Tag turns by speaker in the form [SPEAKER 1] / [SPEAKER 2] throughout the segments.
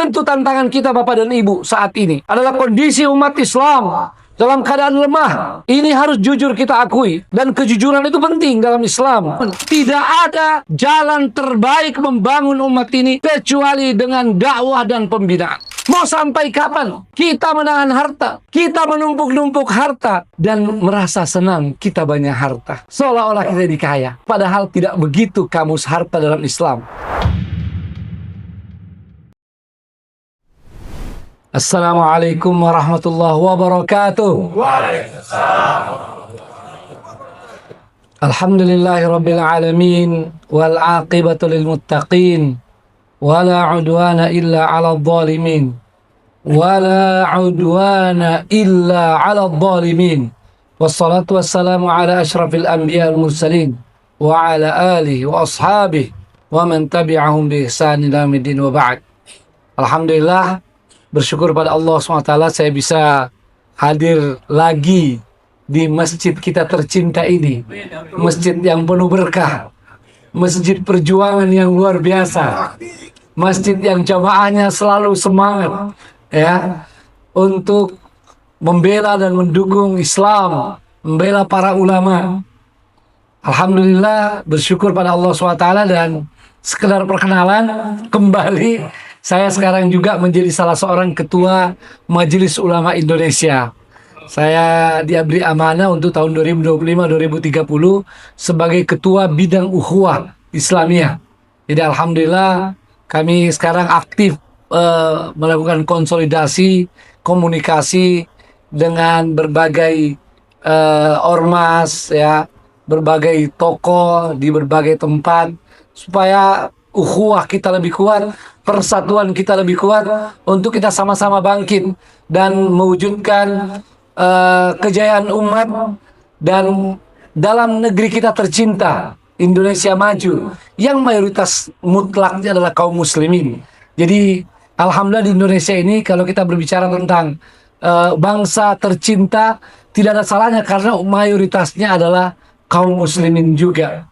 [SPEAKER 1] tentu tantangan kita Bapak dan Ibu saat ini adalah kondisi umat Islam dalam keadaan lemah. Ini harus jujur kita akui. Dan kejujuran itu penting dalam Islam. Tidak ada jalan terbaik membangun umat ini kecuali dengan dakwah dan pembinaan. Mau sampai kapan kita menahan harta, kita menumpuk-numpuk harta, dan merasa senang kita banyak harta, seolah-olah kita dikaya. Padahal tidak begitu kamus harta dalam Islam. Assalamualaikum warahmatullahi wabarakatuh. Alhamdulillahirabbil alamin wal aqibatu lil muttaqin wala udwana illa 'alal zalimin wala udwana illa 'alal zalimin wassalatu wassalamu ala asyrafil anbiya wal mursalin wa ala alihi wa ashabihi wa man tabi'ahum bi ihsan ila yaumil wa ba'd. Alhamdulillah, bersyukur pada Allah SWT saya bisa hadir lagi di masjid kita tercinta ini. Masjid yang penuh berkah. Masjid perjuangan yang luar biasa. Masjid yang jamaahnya selalu semangat ya untuk membela dan mendukung Islam, membela para ulama. Alhamdulillah, bersyukur pada Allah SWT. Dan sekedar perkenalan kembali, saya sekarang juga menjadi salah seorang ketua Majelis Ulama Indonesia. Saya diberi amanah untuk tahun 2025-2030 sebagai ketua bidang ukhuwah Islamiyah. Jadi alhamdulillah kami sekarang aktif melakukan konsolidasi, komunikasi dengan berbagai ormas ya, berbagai tokoh di berbagai tempat supaya ukhuwah kita lebih kuat, persatuan kita lebih kuat, untuk kita sama-sama bangkit dan mewujudkan kejayaan umat dan dalam negeri kita tercinta Indonesia maju yang mayoritas mutlaknya adalah kaum muslimin. Jadi alhamdulillah di Indonesia ini kalau kita berbicara tentang bangsa tercinta, tidak ada salahnya karena mayoritasnya adalah kaum muslimin juga.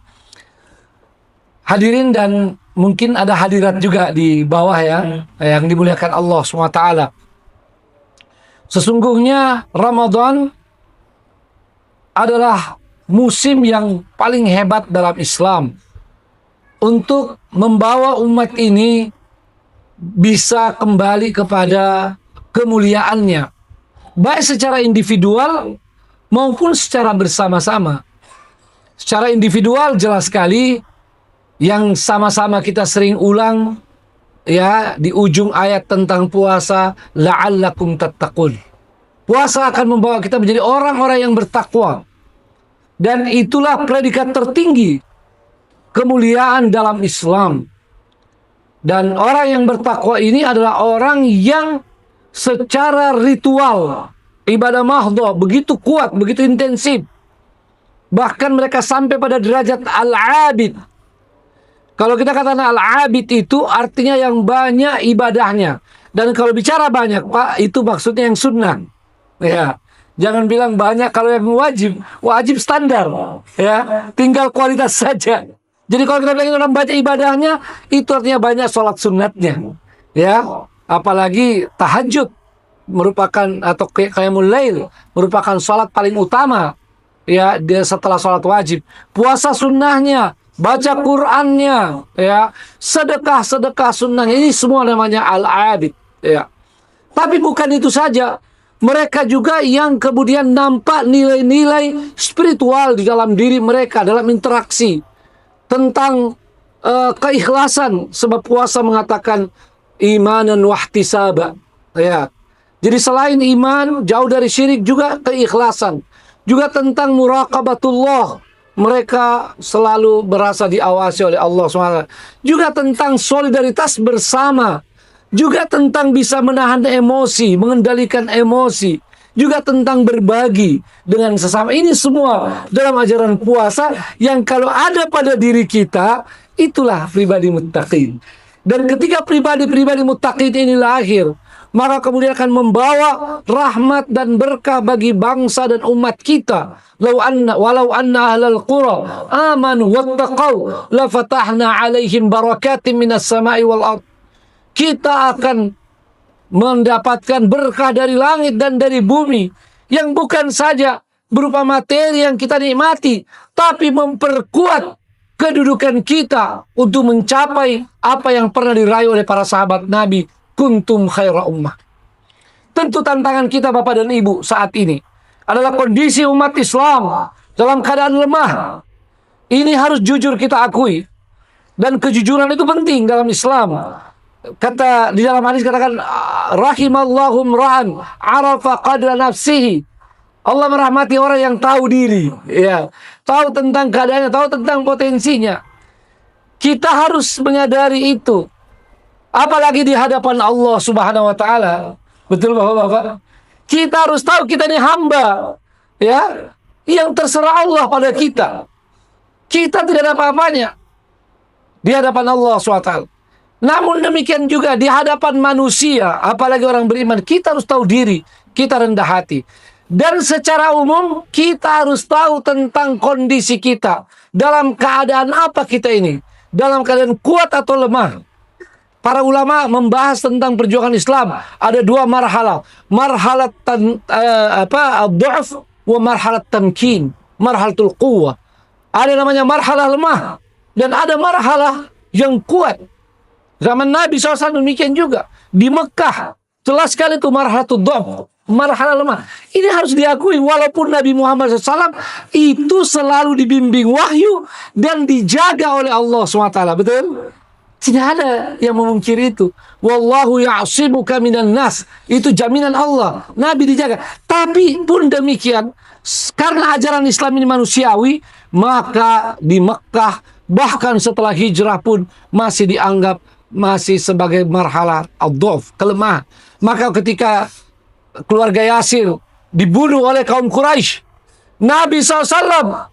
[SPEAKER 1] Hadirin dan mungkin ada hadirat juga di bawah ya, yang dimuliakan Allah SWT. Sesungguhnya Ramadan adalah musim yang paling hebat dalam Islam untuk membawa umat ini bisa kembali kepada kemuliaannya, baik secara individual maupun secara bersama-sama. Secara individual jelas sekali, yang sama-sama kita sering ulang ya di ujung ayat tentang puasa, la'allakum tattaqun. Puasa akan membawa kita menjadi orang-orang yang bertakwa. Dan itulah predikat tertinggi kemuliaan dalam Islam. Dan orang yang bertakwa ini adalah orang yang secara ritual ibadah mahdhah begitu kuat, begitu intensif. Bahkan mereka sampai pada derajat al-abid. Kalau kita katakan al-abid itu artinya yang banyak ibadahnya. Dan kalau bicara banyak, Pak, itu maksudnya yang sunnah. Ya, jangan bilang banyak kalau yang wajib. Wajib standar. Ya, tinggal kualitas saja. Jadi kalau kita bilang orang banyak ibadahnya, itu artinya banyak sholat sunnatnya. Ya, apalagi tahajud merupakan atau qiyamul lail merupakan sholat paling utama. Ya, dia setelah sholat wajib. Puasa sunnahnya, baca Qur'annya, ya, sedekah sunnahnya, ini semua namanya al-abid, ya. Tapi bukan itu saja, mereka juga yang kemudian nampak nilai-nilai spiritual di dalam diri mereka dalam interaksi tentang keikhlasan, sebab puasa mengatakan imanan wahtisaba, ya. Jadi selain iman, jauh dari syirik juga keikhlasan, juga tentang muraqabatullah. Mereka selalu berasa diawasi oleh Allah SWT. Juga tentang solidaritas bersama. Juga tentang bisa menahan emosi, mengendalikan emosi. Juga tentang berbagi dengan sesama. Ini semua dalam ajaran puasa yang kalau ada pada diri kita, itulah pribadi muttaqin. Dan ketika pribadi-pribadi muttaqin ini lahir, maka kemudian akan membawa rahmat dan berkah bagi bangsa dan umat kita. Walau anna ahlal qura amanu wattaqau la fatahna alaihim barakatim minas sama'i wal ard. Kita akan mendapatkan berkah dari langit dan dari bumi, yang bukan saja berupa materi yang kita nikmati, tapi memperkuat kedudukan kita untuk mencapai apa yang pernah diraih oleh para sahabat Nabi, kuntum khaira ummah. Tentu tantangan kita Bapak dan Ibu saat ini adalah kondisi umat Islam dalam keadaan lemah. Ini harus jujur kita akui. Dan kejujuran itu penting dalam Islam. Kata di dalam hadis katakan, rahimallahu mra'an arafa qadra nafsihi. Allah merahmati orang yang tahu diri, ya, tahu tentang keadaannya, tahu tentang potensinya. Kita harus menyadari itu. Apalagi di hadapan Allah Subhanahu wa taala. Betul Bapak-bapak? Kita harus tahu kita ini hamba, ya, yang terserah Allah pada kita. Kita tidak ada apa-apanya di hadapan Allah SWT. Namun demikian juga di hadapan manusia, apalagi orang beriman, kita harus tahu diri, kita rendah hati. Dan secara umum kita harus tahu tentang kondisi kita. Dalam keadaan apa kita ini? Dalam keadaan kuat atau lemah? Para ulama membahas tentang perjuangan Islam. Ada dua marhalah. Marhalat ad-du'af wa marhalat tamkin. Marhalatul quwwah. Ada namanya marhalah lemah. Dan ada marhalah yang kuat. Zaman Nabi SAW demikian juga. Di Mekah. Jelas sekali itu marhalatul du'af. Marhalah lemah. Ini harus diakui, walaupun Nabi Muhammad SAW itu selalu dibimbing wahyu dan dijaga oleh Allah SWT. Betul? Tidak ada yang memungkiri itu. Wallahu ya'simuka minan nas. Itu jaminan Allah. Nabi dijaga. Tapi pun demikian, karena ajaran Islam ini manusiawi, maka di Mekah bahkan setelah hijrah pun masih dianggap masih sebagai marhalah ad-dhaf, kelemahan. Maka ketika keluarga Yasir dibunuh oleh kaum Quraisy, Nabi SAW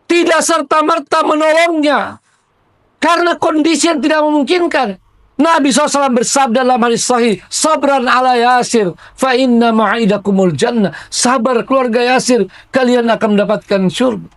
[SPEAKER 1] tidak serta-merta menolongnya karena kondisi yang tidak memungkinkan. Nabi SAW bersabda dalam hadis sahih, sabran ala Yasir fa inna ma'idakumul jannah. Sabar keluarga Yasir, kalian akan mendapatkan surga.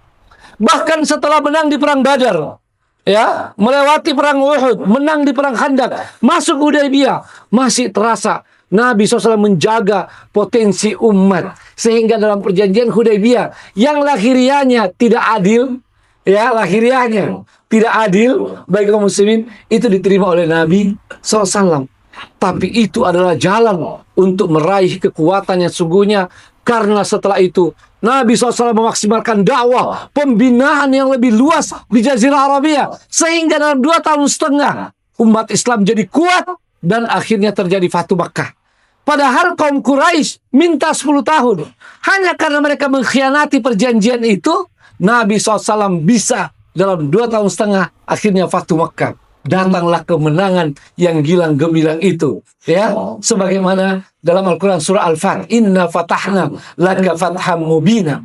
[SPEAKER 1] Bahkan setelah menang di perang Badar, ya, melewati perang Uhud, menang di perang Khandaq, masuk Hudaybiyah, masih terasa Nabi SAW menjaga potensi umat. Sehingga dalam perjanjian Hudaybiyah yang lahiriahnya tidak adil, ya, lahiriahnya tidak adil bagi kaum muslimin, itu diterima oleh Nabi SAW. Tapi itu adalah jalan untuk meraih kekuatan yang sungguhnya. Karena setelah itu Nabi SAW memaksimalkan dakwah, pembinaan yang lebih luas di Jazirah Arabia. Sehingga dalam 2 tahun setengah umat Islam jadi kuat dan akhirnya terjadi Fatu Makkah. Padahal kaum Quraisy minta 10 tahun. Hanya karena mereka mengkhianati perjanjian itu, Nabi SAW bisa dalam 2 tahun setengah akhirnya Fatu Makkah. Datanglah kemenangan yang gilang gemilang itu, ya, sebagaimana dalam Al-Quran surah Al-Fath, inna fatahna laka fatham mubina.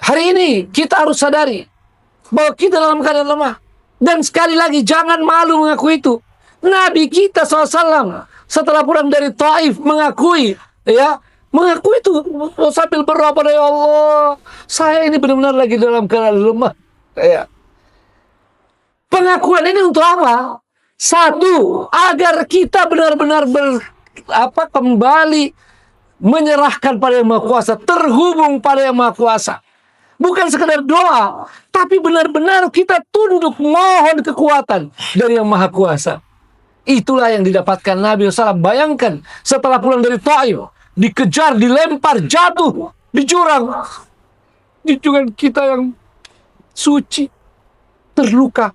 [SPEAKER 1] Hari ini kita harus sadari bahwa kita dalam keadaan lemah. Dan sekali lagi jangan malu mengaku itu. Nabi kita SAW setelah pulang dari Taif mengakui, ya, mengakui itu sambil berdoa pada ya Allah, saya ini benar-benar lagi dalam keadaan lemah, ya. Pengakuan ini untuk apa? Satu, agar kita benar-benar kembali menyerahkan pada Yang Maha Kuasa, terhubung pada Yang Maha Kuasa. Bukan sekedar doa, tapi benar-benar kita tunduk mohon kekuatan dari Yang Maha Kuasa. Itulah yang didapatkan Nabi SAW. Bayangkan setelah pulang dari Taif, dikejar, dilempar, jatuh di jurang. Di jurang kita yang suci, terluka.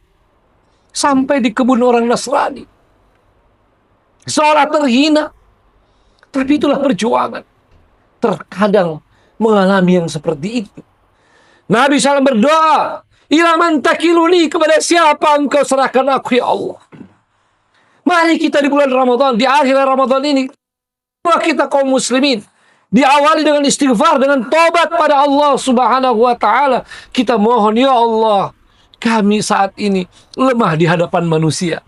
[SPEAKER 1] Sampai di kebun orang Nasrani. Seolah terhina. Tapi itulah perjuangan. Terkadang mengalami yang seperti itu. Nabi SAW berdoa, ila man takiluni, kepada siapa engkau serahkan aku ya Allah. Mari kita di bulan Ramadan, di akhir Ramadan ini, kita kaum muslimin diawali dengan istighfar, dengan tobat pada Allah Subhanahu wa taala. Kita mohon ya Allah, kami saat ini lemah di hadapan manusia.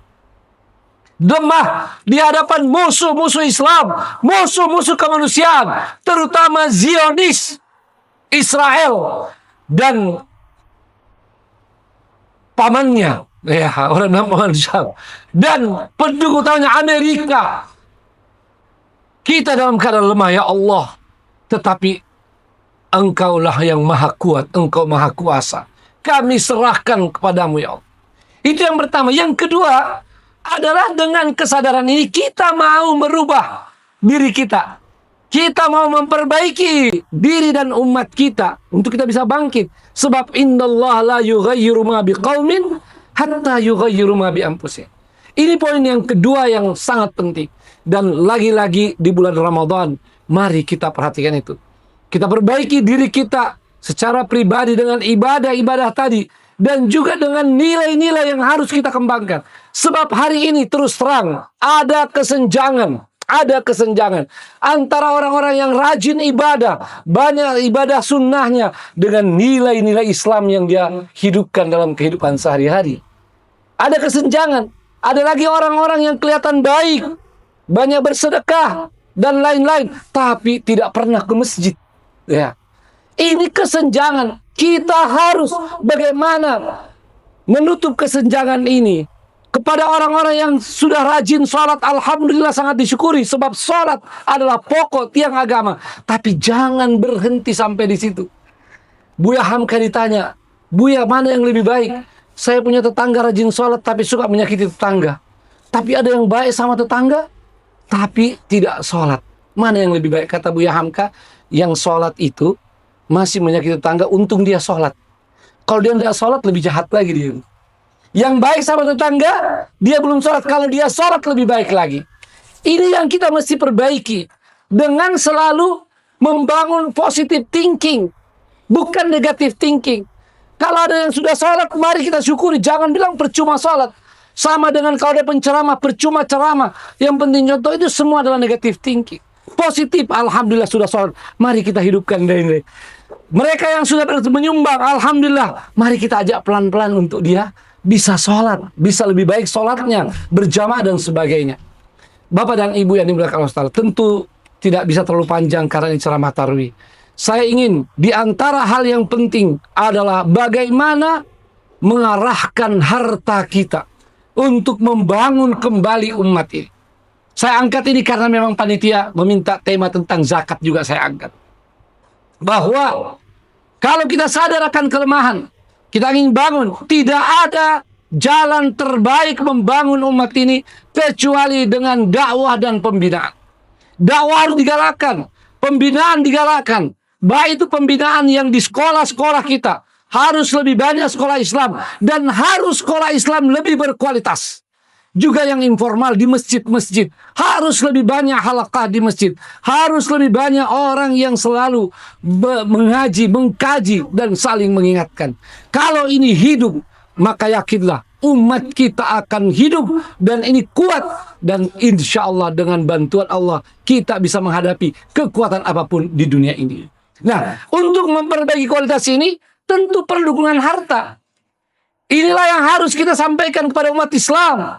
[SPEAKER 1] Lemah di hadapan musuh-musuh Islam, musuh-musuh kemanusiaan, terutama Zionis, Israel, dan pamannya, Ya, orang nampak Syam. Dan pendukung utamanya Amerika. Kita dalam keadaan lemah, ya Allah. Tetapi Engkaulah yang maha kuat, Engkau maha kuasa. Kami serahkan kepadamu, ya Allah. Itu yang pertama. Yang kedua adalah dengan kesadaran ini kita mau merubah diri kita. Kita mau memperbaiki diri dan umat kita untuk kita bisa bangkit. Sebab innallaha la yughayyiru ma biqaumin hatta yughayyiru ma bi anfusihim. Ini poin yang kedua yang sangat penting. Dan lagi-lagi di bulan Ramadan, mari kita perhatikan itu. Kita perbaiki diri kita secara pribadi dengan ibadah-ibadah tadi. Dan juga dengan nilai-nilai yang harus kita kembangkan. Sebab hari ini terus terang ada kesenjangan. Ada kesenjangan antara orang-orang yang rajin ibadah, banyak ibadah sunnahnya, dengan nilai-nilai Islam yang dia hidupkan dalam kehidupan sehari-hari. Ada kesenjangan. Ada lagi orang-orang yang kelihatan baik, banyak bersedekah, dan lain-lain, tapi tidak pernah ke masjid. Ya. Ini kesenjangan. Kita harus bagaimana menutup kesenjangan ini. Kepada orang-orang yang sudah rajin sholat, alhamdulillah sangat disyukuri. Sebab sholat adalah pokok tiang agama. Tapi jangan berhenti sampai di situ. Buya Hamka ditanya, Buya mana yang lebih baik? Saya punya tetangga rajin sholat tapi suka menyakiti tetangga. Tapi ada yang baik sama tetangga tapi tidak sholat. Mana yang lebih baik? Kata Buya Hamka, yang sholat itu masih menyakiti tetangga, untung dia sholat. Kalau dia tidak sholat lebih jahat lagi dia. Yang baik sama tetangga, dia belum sholat. Kalau dia sholat lebih baik lagi. Ini yang kita mesti perbaiki. Dengan selalu membangun positive thinking. Bukan negative thinking. Kalau ada yang sudah sholat, mari kita syukuri. Jangan bilang percuma sholat. Sama dengan kalau ada penceramah, percuma ceramah. Yang penting contoh itu semua adalah negative thinking. Positif, alhamdulillah sudah sholat. Mari kita hidupkan dari mereka yang sudah menyumbang, alhamdulillah. Mari kita ajak pelan-pelan untuk dia bisa sholat, bisa lebih baik sholatnya, berjamaah dan sebagainya. Bapak dan Ibu yang dimuliakan Allah Ta'ala, tentu tidak bisa terlalu panjang karena ini ceramah tarwih. Saya ingin di antara hal yang penting adalah bagaimana mengarahkan harta kita untuk membangun kembali umat ini. Saya angkat ini karena memang panitia meminta tema tentang zakat juga saya angkat. Bahwa kalau kita sadar akan kelemahan, kita ingin bangun, tidak ada jalan terbaik membangun umat ini kecuali dengan dakwah dan pembinaan. Dakwah harus digalakkan, pembinaan digalakkan. Baik itu pembinaan yang di sekolah-sekolah kita, harus lebih banyak sekolah Islam, dan harus sekolah Islam lebih berkualitas. Juga yang informal di masjid-masjid, harus lebih banyak halaqah di masjid, harus lebih banyak orang yang selalu mengaji, mengkaji, dan saling mengingatkan. Kalau ini hidup, maka yakinlah umat kita akan hidup, dan ini kuat, dan insya Allah dengan bantuan Allah kita bisa menghadapi kekuatan apapun di dunia ini. Nah, untuk memperbaiki kualitas ini tentu perlu dukungan harta. Inilah yang harus kita sampaikan kepada umat Islam.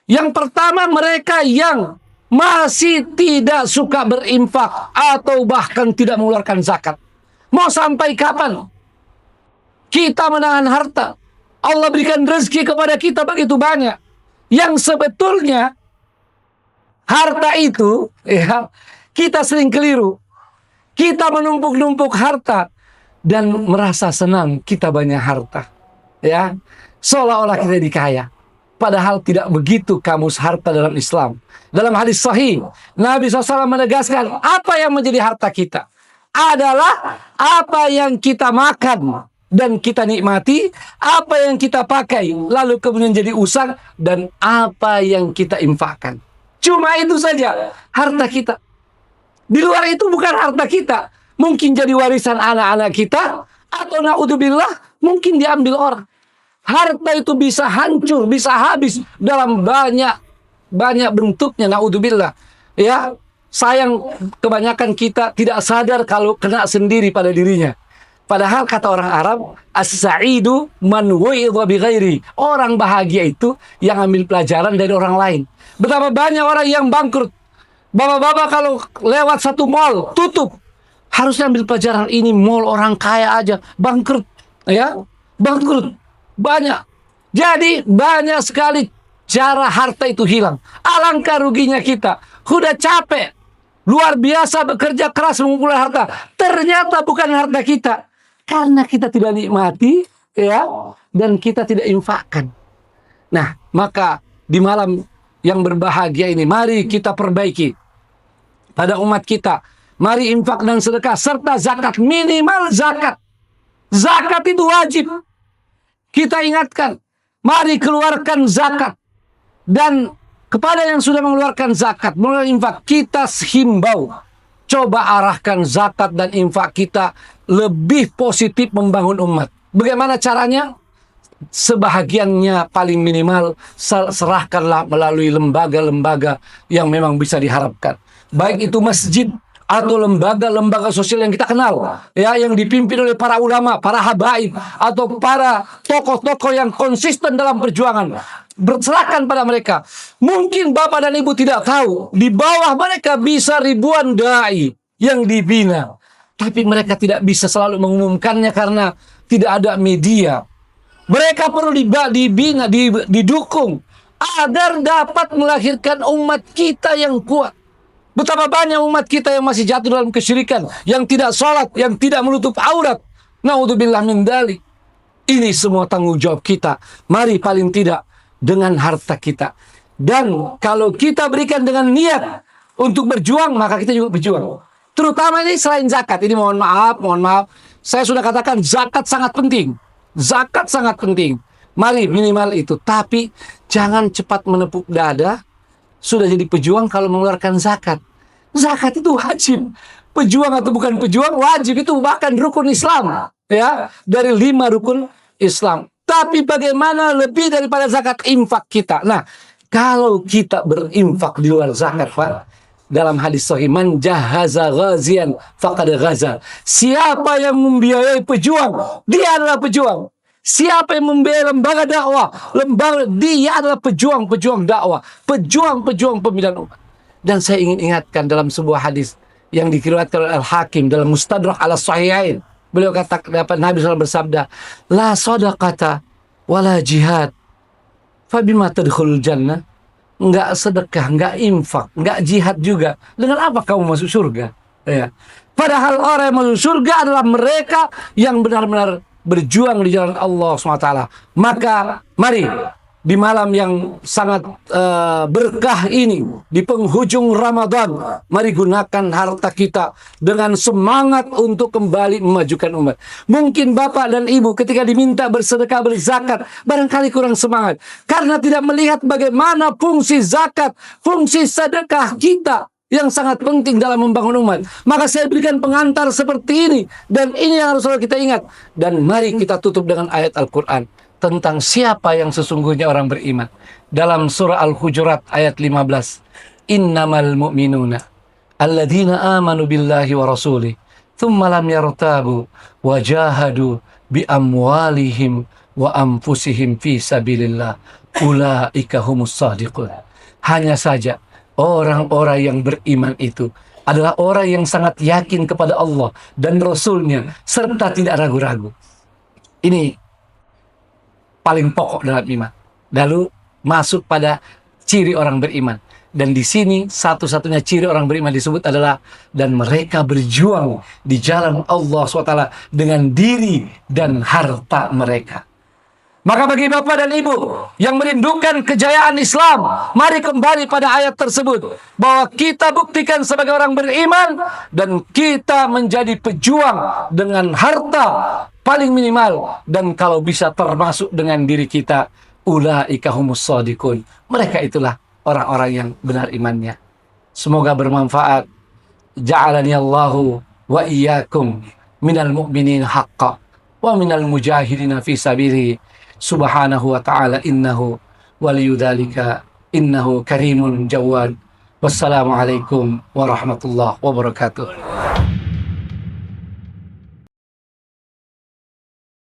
[SPEAKER 1] Yang pertama, mereka yang masih tidak suka berinfak atau bahkan tidak mengeluarkan zakat. Mau sampai kapan kita menahan harta? Allah berikan rezeki kepada kita begitu banyak. Yang sebetulnya harta itu, ya, kita sering keliru. Kita menumpuk-numpuk harta dan merasa senang kita banyak harta. Ya, seolah-olah kita dikaya. Padahal tidak begitu kamus harta dalam Islam. Dalam hadis sahih, Nabi SAW menegaskan apa yang menjadi harta kita adalah apa yang kita makan dan kita nikmati, apa yang kita pakai lalu kemudian jadi usang, dan apa yang kita infakkan. Cuma itu saja harta kita. Di luar itu bukan harta kita. Mungkin jadi warisan anak-anak kita, atau naudzubillah mungkin diambil orang. Harta itu bisa hancur, bisa habis dalam banyak bentuknya, naudzubillah. Ya, sayang kebanyakan kita tidak sadar kalau kena sendiri pada dirinya. Padahal kata orang Arab, as-sa'idu man wu'idha bighairi. Orang bahagia itu yang ambil pelajaran dari orang lain. Betapa banyak orang yang bangkrut. Bapak-bapak kalau lewat satu mall tutup, harusnya ambil pelajaran, ini mall orang kaya aja bangkrut, ya, bangkrut. Banyak. Jadi banyak sekali cara harta itu hilang. Alangkah ruginya kita. Udah capek, luar biasa bekerja keras mengumpulkan harta. Ternyata bukan harta kita. Karena kita tidak nikmati, ya, dan kita tidak infakkan. Nah, maka di malam yang berbahagia ini, mari kita perbaiki pada umat kita. Mari infak dan sedekah serta zakat, minimal zakat. Zakat itu wajib. Kita ingatkan, mari keluarkan zakat. Dan kepada yang sudah mengeluarkan zakat, mengeluarkan infak, kita himbau, coba arahkan zakat dan infak kita lebih positif membangun umat. Bagaimana caranya? Sebahagiannya paling minimal serahkanlah melalui lembaga-lembaga yang memang bisa diharapkan. Baik itu masjid atau lembaga-lembaga sosial yang kita kenal, ya, yang dipimpin oleh para ulama, para habaib, atau para tokoh-tokoh yang konsisten dalam perjuangan. Berserahkan pada mereka. Mungkin Bapak dan Ibu tidak tahu, di bawah mereka bisa ribuan dai yang dibina. Tapi mereka tidak bisa selalu mengumumkannya karena tidak ada media. Mereka perlu dibina, didukung agar dapat melahirkan umat kita yang kuat. Betapa banyak umat kita yang masih jatuh dalam kesyirikan, yang tidak sholat, yang tidak menutup aurat. Naudzubillah min dzalik. Ini semua tanggung jawab kita. Mari paling tidak dengan harta kita. Dan kalau kita berikan dengan niat untuk berjuang, maka kita juga berjuang. Terutama ini selain zakat. Ini mohon maaf. Saya sudah katakan zakat sangat penting. Zakat sangat penting. Mari minimal itu. Tapi jangan cepat menepuk dada. Sudah jadi pejuang kalau mengeluarkan zakat. Zakat itu wajib. Pejuang atau bukan pejuang, wajib. Itu bahkan rukun Islam. Ya, dari 5 rukun Islam. Tapi bagaimana lebih daripada zakat, infak kita. Nah, kalau kita berinfak di luar zakat, Pak, dalam hadis sahih, man jahaza ghazian faqad ghaza. Siapa yang membiayai pejuang, dia adalah pejuang. Siapa yang membiayai lembaga dakwah, dia adalah pejuang-pejuang dakwah, pejuang-pejuang pembinaan umat. Dan saya ingin ingatkan dalam sebuah hadis yang diriwayatkan oleh Al-Hakim dalam Mustadrak ala Sahihain. Beliau kata, Nabi SAW bersabda, la sadaqata wala jihad fabima tadkhulul jannah. Enggak sedekah, enggak infak, enggak jihad juga. Dengan apa kamu masuk surga? Ya. Padahal orang yang masuk surga adalah mereka yang benar-benar berjuang di jalan Allah SWT. Maka mari di malam yang sangat berkah ini, di penghujung Ramadan, mari gunakan harta kita dengan semangat untuk kembali memajukan umat. Mungkin Bapak dan Ibu ketika diminta bersedekah, berzakat, barangkali kurang semangat karena tidak melihat bagaimana fungsi zakat, fungsi sedekah kita yang sangat penting dalam membangun umat. Maka saya berikan pengantar seperti ini, dan ini yang harus selalu kita ingat. Dan mari kita tutup dengan ayat Al-Quran tentang siapa yang sesungguhnya orang beriman. Dalam surah Al-Hujurat ayat 15. Innamal mu'minuna alladzina amanu billahi wa rasulih thumma lam yartabu wa jahadu bi amwalihim wa anfusihim fi sabilillah ulaika humus shadiqun. Hanya saja orang-orang yang beriman itu adalah orang yang sangat yakin kepada Allah dan Rasulnya serta tidak ragu-ragu. Ini paling pokok dalam iman. Lalu masuk pada ciri orang beriman. Dan di sini satu-satunya ciri orang beriman disebut adalah dan mereka berjuang di jalan Allah SWT dengan diri dan harta mereka. Maka bagi Bapak dan Ibu yang merindukan kejayaan Islam, mari kembali pada ayat tersebut. Bahwa kita buktikan sebagai orang beriman dan kita menjadi pejuang dengan harta paling minimal. Dan kalau bisa termasuk dengan diri kita, ulaika humus shadiqun. Mereka itulah orang-orang yang benar imannya. Semoga bermanfaat. Ja'alani Allahu wa iyyakum minal mu'minin haqqa wa minal mujahidina fi sabilihi. Subhanahu wa ta'ala innahu waliyudhalika innahu karimun jawad. Wassalamualaikum warahmatullahi wabarakatuh.